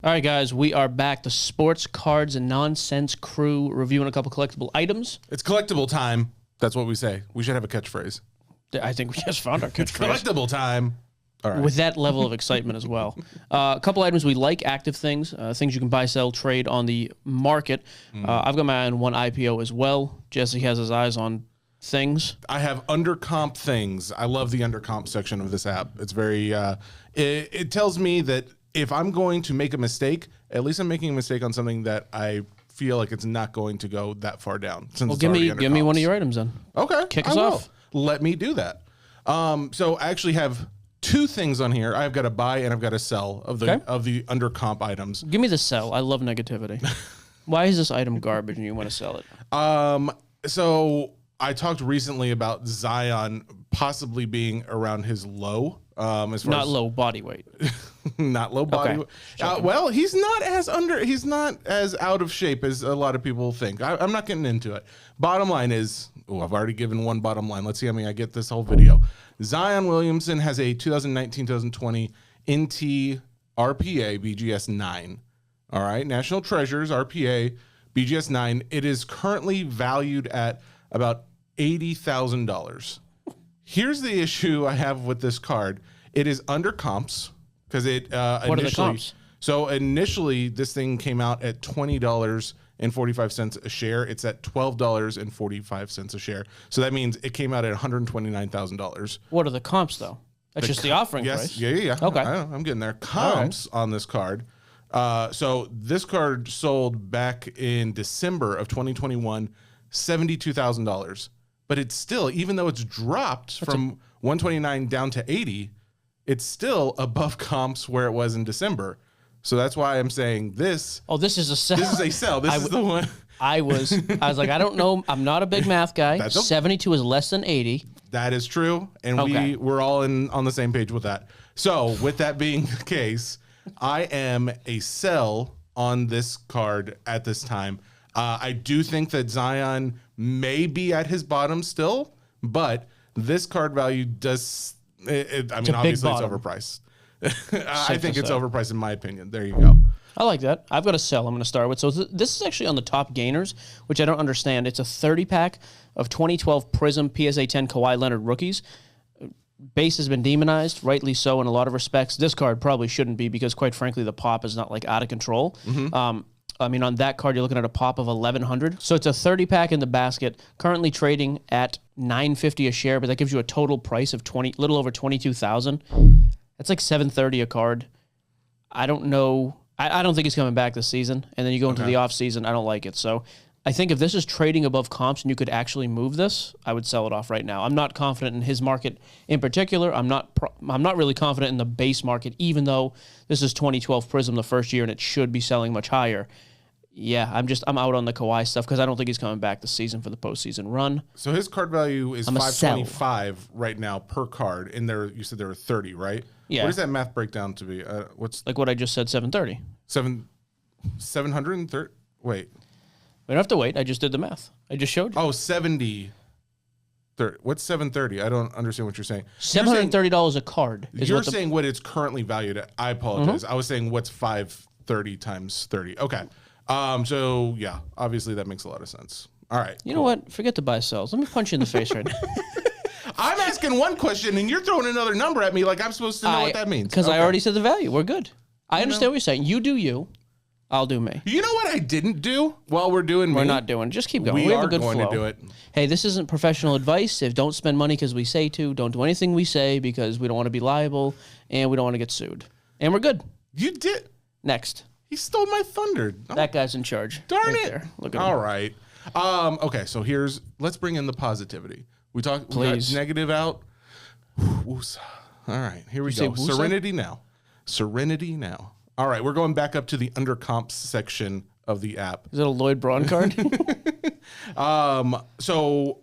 All right, guys, we are back. The Sports Cards and Nonsense crew reviewing a couple collectible items. It's collectible time. That's what we say. We should have a catchphrase. I think we just found our catchphrase. Collectible time. All right. With that level of excitement as well. A couple items we like, active things, things you can buy, sell, trade on the market. I've got my eye on one IPO as well. Jesse has his eyes on things. I have undercomp things. I love the undercomp section of this app. It's very, it tells me that if I'm going to make a mistake, at least I'm making a mistake on something that I feel like it's not going to go that far down. Since Well, give me one of your items then. Okay. Kick us off. Let me do that. So I actually have two things on here. I've got a buy and I've got a sell of the undercomp items. Give me the sell. I love negativity. Why is this item garbage and you want to sell it? So I talked recently about Zion possibly being around his low. As far Not as, low body weight. Not low body weight. Well, he's not as out of shape as a lot of people think. I'm not getting into it. Bottom line is, I've already given one bottom line. Let's see how many I get this whole video. Zion Williamson has a 2019-2020 NT RPA BGS 9. All right, National Treasures RPA BGS 9. It is currently valued at about $80,000. Here's the issue I have with this card. It is under comps because it What are the comps? So initially this thing came out at $20.45 a share. It's at $12.45 a share. So that means it came out at $129,000. What are the comps though? That's just the offering price. Yeah. Okay. I'm getting there. Comps on this card. So this card sold back in December of 2021, $72,000. But it's still, even though it's dropped from 129 down to 80, it's still above comps where it was in December. So that's why I'm saying this. Oh, this is a sell. This is a sell. This is the one. I was like, I don't know. I'm not a big math guy. 72 is less than 80. That is true. And we're all on the same page with that. So with that being the case, I am a sell on this card at this time. I do think that Zion may be at his bottom still, but this card value does. Obviously it's overpriced. I think it's overpriced in my opinion. There you go. I like that. I've got a sell I'm going to start with. So this is actually on the top gainers, which I don't understand. It's a 30-pack of 2012 Prism PSA 10 Kawhi Leonard rookies. Base has been demonized, rightly so in a lot of respects. This card probably shouldn't be because, quite frankly, the pop is not like out of control. On that card, you're looking at a pop of 1,100. So it's a 30-pack in the basket, currently trading at $9.50 a share, but that gives you a total price of little over $22,000. That's like $730 a card. I don't know. I don't think he's coming back this season. And then you go into the off season. I don't like it. So I think if this is trading above comps and you could actually move this, I would sell it off right now. I'm not confident in his market in particular. I'm not really confident in the base market, even though this is 2012 Prism the first year and it should be selling much higher. Yeah, I'm out on the Kawhi stuff because I don't think he's coming back this season for the postseason run. So his card value is $525 right now per card. And you said there were 30, right? Yeah. What does that math break down to be? What's like what I just said, 730. 730? Wait. We don't have to wait. I just did the math. I just showed you. Oh, 70. What's 730? I don't understand what you're saying. $730 a card. You're saying what it's currently valued at. I apologize. I was saying what's 530 times 30. Okay. So yeah, obviously that makes a lot of sense. All right. You know what? Forget the buy sells. Let me punch you in the face right now. I'm asking one question and you're throwing another number at me like I'm supposed to know what that means. Because I already said the value. We're good. I understand what you're saying. You do you. I'll do me. You know what I didn't do while we're doing We're not doing. Just keep going. We have are a good going flow. to do it. Hey, this isn't professional advice. If don't spend money because we say to, don't do anything we say because we don't want to be liable and we don't want to get sued. And we're good. You did. Next. He stole my thunder. That guy's in charge. Darn it. There. Look at him. All right. Okay, so let's bring in the positivity. We got negative out. Woosah. All right, here we go. Serenity now. All right, we're going back up to the undercomps section of the app. Is it a Lloyd Braun card? So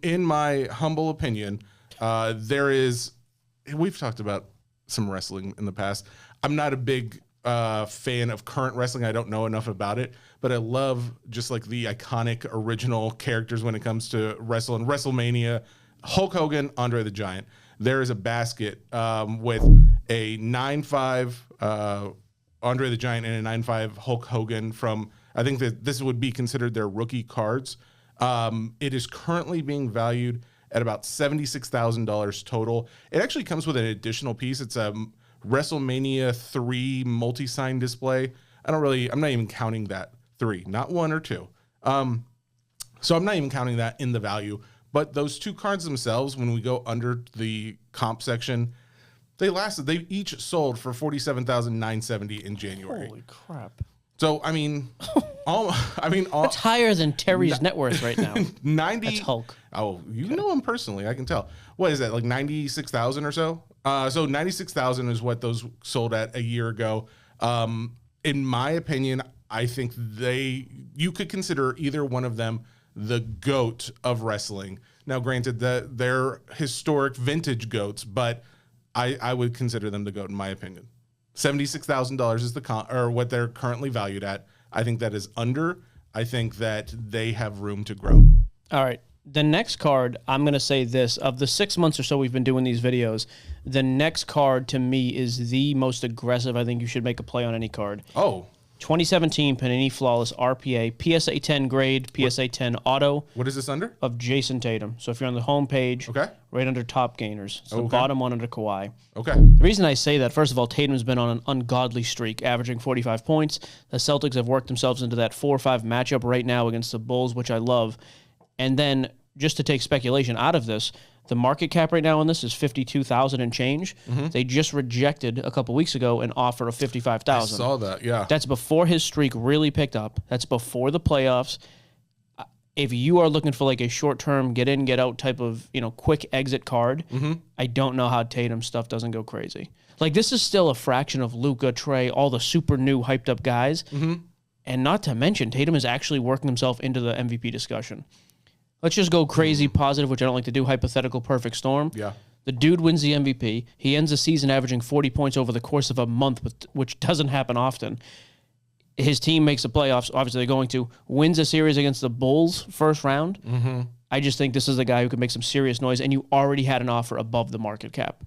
in my humble opinion, we've talked about some wrestling in the past. I'm not a big fan of current wrestling. I don't know enough about it, but I love just like the iconic original characters when it comes to wrestling. WrestleMania, Hulk Hogan, Andre the Giant. There is a basket with a 9.5 Andre the Giant and a 9.5 Hulk Hogan from, I think that this would be considered their rookie cards. It is currently being valued at about $76,000 total. It actually comes with an additional piece. It's a WrestleMania 3 multi-sign display. I'm not even counting that 3, not 1 or 2. So I'm not even counting that in the value. But those 2 cards themselves, when we go under the comp section, they each sold for $47,970 in January. Holy crap. So, I mean, that's higher than Terry's net worth right now. 90. That's Hulk. Oh, you know him personally. I can tell. What is that, like 96,000 or so? So 96,000 is what those sold at a year ago. In my opinion, I think you could consider either one of them the GOAT of wrestling. Now, granted, that they're historic vintage GOATs, but I would consider them the GOAT in my opinion. $76,000 is or what they're currently valued at. I think that is under. I think that they have room to grow. All right. The next card, I'm going to say this. Of the 6 months or so we've been doing these videos, the next card to me is the most aggressive. I think you should make a play on any card. Oh. 2017 Panini Flawless RPA, PSA 10 grade, PSA 10 auto. What is this under? Of Jayson Tatum. So if you're on the home page, okay, right under top gainers. It's the bottom one under Kawhi. Okay. The reason I say that, first of all, Tatum's been on an ungodly streak, averaging 45 points. The Celtics have worked themselves into that 4-5 matchup right now against the Bulls, which I love. And then, just to take speculation out of this, the market cap right now on this is $52,000 and change. Mm-hmm. They just rejected a couple weeks ago an offer of $55,000. I saw that, yeah. That's before his streak really picked up. That's before the playoffs. If you are looking for like a short-term get in, get out type of, quick exit card, I don't know how Tatum stuff doesn't go crazy. Like, this is still a fraction of Luka, Trey, all the super new hyped up guys. Mm-hmm. And not to mention, Tatum is actually working himself into the MVP discussion. Let's just go crazy positive, which I don't like to do, hypothetical perfect storm. Yeah. The dude wins the MVP. He ends the season averaging 40 points over the course of a month, which doesn't happen often. His team makes the playoffs. Obviously, they're going to. Wins a series against the Bulls first round. Mm-hmm. I just think this is a guy who could make some serious noise, and you already had an offer above the market cap.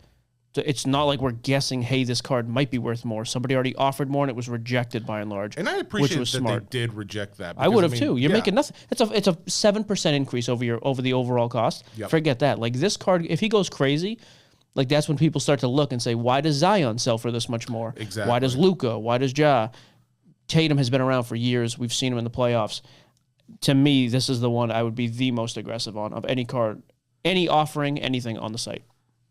So it's not like we're guessing, hey, this card might be worth more. Somebody already offered more, and it was rejected by and large. And I appreciate that smart. They did reject that. I would have too. You're making nothing. It's a 7% increase over the overall cost. Yep. Forget that. Like, this card, if he goes crazy, like, that's when people start to look and say, why does Zion sell for this much more? Exactly. Why does Luka? Why does Ja? Tatum has been around for years. We've seen him in the playoffs. To me, this is the one I would be the most aggressive on of any card, any offering, anything on the site.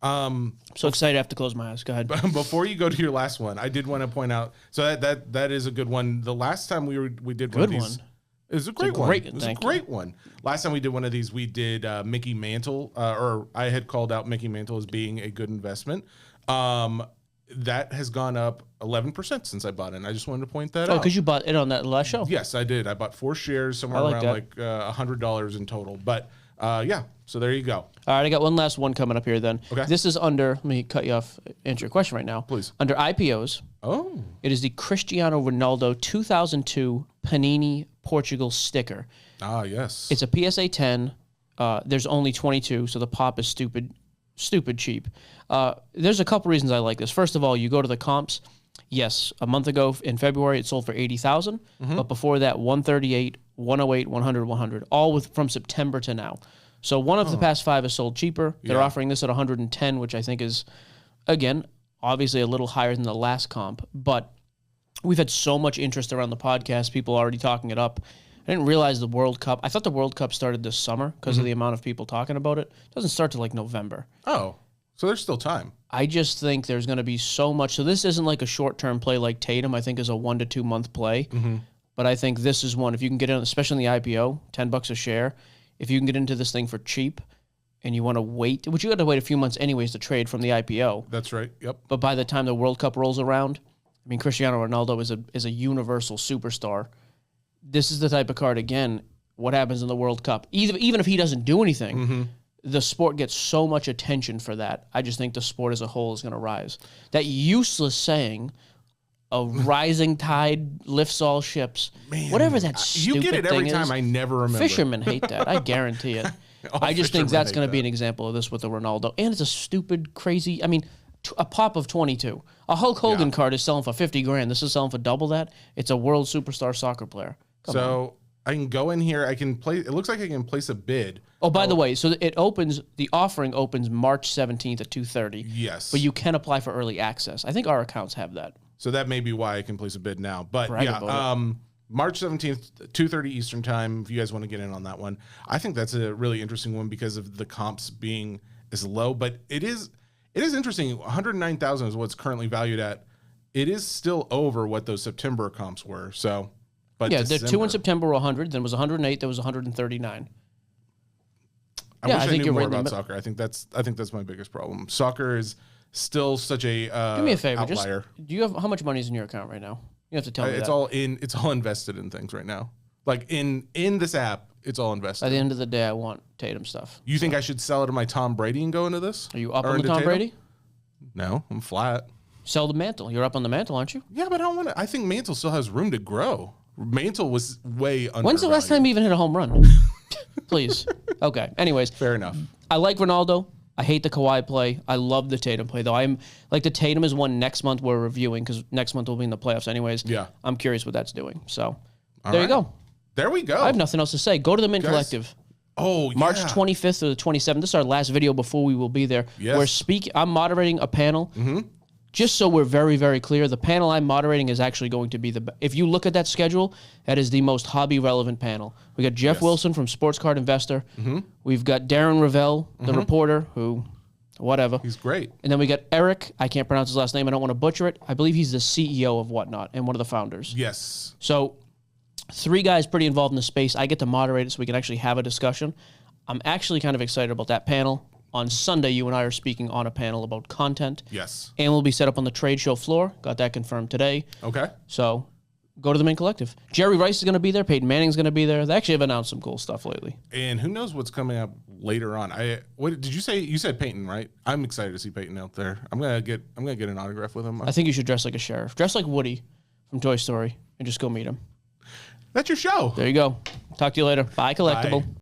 So excited I have to close my eyes. Go ahead. Before you go to your last one, I did want to point out. So that is a good one. The last time we did one of these, it was a great one. It was a great one. Last time we did one of these, we did Mickey Mantle, or I had called out Mickey Mantle as being a good investment. That has gone up 11% since I bought it. And I just wanted to point that out. Oh, because you bought it on that last show? Yes, I did. I bought 4 shares, somewhere around $100 in total. But yeah, so there you go. All right, I got one last one coming up here then. Okay. This is under, let me cut you off, answer your question right now. Please. Under IPOs. Oh. It is the Cristiano Ronaldo 2002 Panini Portugal sticker. Ah, yes. It's a PSA 10. There's only 22, so the pop is stupid cheap. There's a couple reasons I like this. First of all, you go to the comps. Yes, a month ago in February, it sold for $80,000. But before that, 138, 108, 100, 100, all from September to now. So one of the past 5 is sold cheaper. They're offering this at 110, which I think is, again, obviously a little higher than the last comp. But we've had so much interest around the podcast, people already talking it up. I didn't realize the World Cup. I thought the World Cup started this summer because of the amount of people talking about it. It doesn't start till like November. Oh, so there's still time. I just think there's going to be so much. So this isn't like a short-term play like Tatum. I think is a 1 to 2 month play. Mm-hmm. But I think this is one, if you can get in, especially in the IPO, $10 a share, if you can get into this thing for cheap and you want to wait, which you got to wait a few months anyways to trade from the IPO. That's right. Yep. But by the time the World Cup rolls around, I mean, Cristiano Ronaldo is a universal superstar. This is the type of card, again, what happens in the World Cup. Even if he doesn't do anything, the sport gets so much attention for that. I just think the sport as a whole is going to rise. That useless saying, a rising tide lifts all ships. Man, whatever that stupid thing is. You get it every time. I never remember. Fishermen hate that. I guarantee it. I just think that's going to be an example of this with the Ronaldo. And it's a stupid, crazy, I mean, a pop of 22. A Hulk Hogan card is selling for 50 grand. This is selling for double that. It's a world superstar soccer player. Come on. I can go in here. I can play. It looks like I can place a bid. Oh, by the way, so it opens. The offering opens March 17th at 2:30. Yes. But you can apply for early access. I think our accounts have that. So that may be why I can place a bid now. But March 17th, 2:30 Eastern time, if you guys want to get in on that one. I think that's a really interesting one because of the comps being as low. But it is interesting. 109,000 is what's currently valued at. It is still over what those September comps were. So, but yeah, the two in September were 100. Then was 108. There was 139. I wish I knew more about soccer. I think that's my biggest problem. Soccer is still such a do me a favor. outlier. Do you have how much money is in your account right now? You have to tell me. It's all invested in things right now. Like in this app, it's all invested. At the end of the day, I want Tatum stuff. You think I should sell it to my Tom Brady and go into this? Are you up on the Tom Brady? No, I'm flat. Sell the mantle. You're up on the mantle, aren't you? Yeah, but I don't want to. I think Mantle still has room to grow. Mantle was way under. When's the last time you even hit a home run? Please. Okay. Anyways. Fair enough. I like Ronaldo. I hate the Kawhi play. I love the Tatum play, though. I'm like the Tatum is one next month we're reviewing because next month we'll be in the playoffs anyways. Yeah. I'm curious what that's doing. So you go. There we go. I have nothing else to say. Go to the Mint Collective. Oh, yeah. March 25th or the 27th. This is our last video before we will be there. Yes. I'm moderating a panel. Mm-hmm. Just so we're very, very clear, the panel I'm moderating is actually going to be if you look at that schedule, that is the most hobby-relevant panel. We got Jeff Wilson from Sports Card Investor. Mm-hmm. We've got Darren Ravel, the reporter, who, whatever. He's great. And then we got Eric. I can't pronounce his last name. I don't want to butcher it. I believe he's the CEO of Whatnot and one of the founders. Yes. So 3 guys pretty involved in the space. I get to moderate it so we can actually have a discussion. I'm actually kind of excited about that panel. On Sunday, you and I are speaking on a panel about content. Yes. And we'll be set up on the trade show floor. Got that confirmed today. Okay. So go to the Mint Collective. Jerry Rice is going to be there. Peyton Manning's going to be there. They actually have announced some cool stuff lately. And who knows what's coming up later on. What did you say? You said Peyton, right? I'm excited to see Peyton out there. I'm gonna get an autograph with him. I think you should dress like a sheriff. Dress like Woody from Toy Story and just go meet him. That's your show. There you go. Talk to you later. Bye, Collectable. Bye.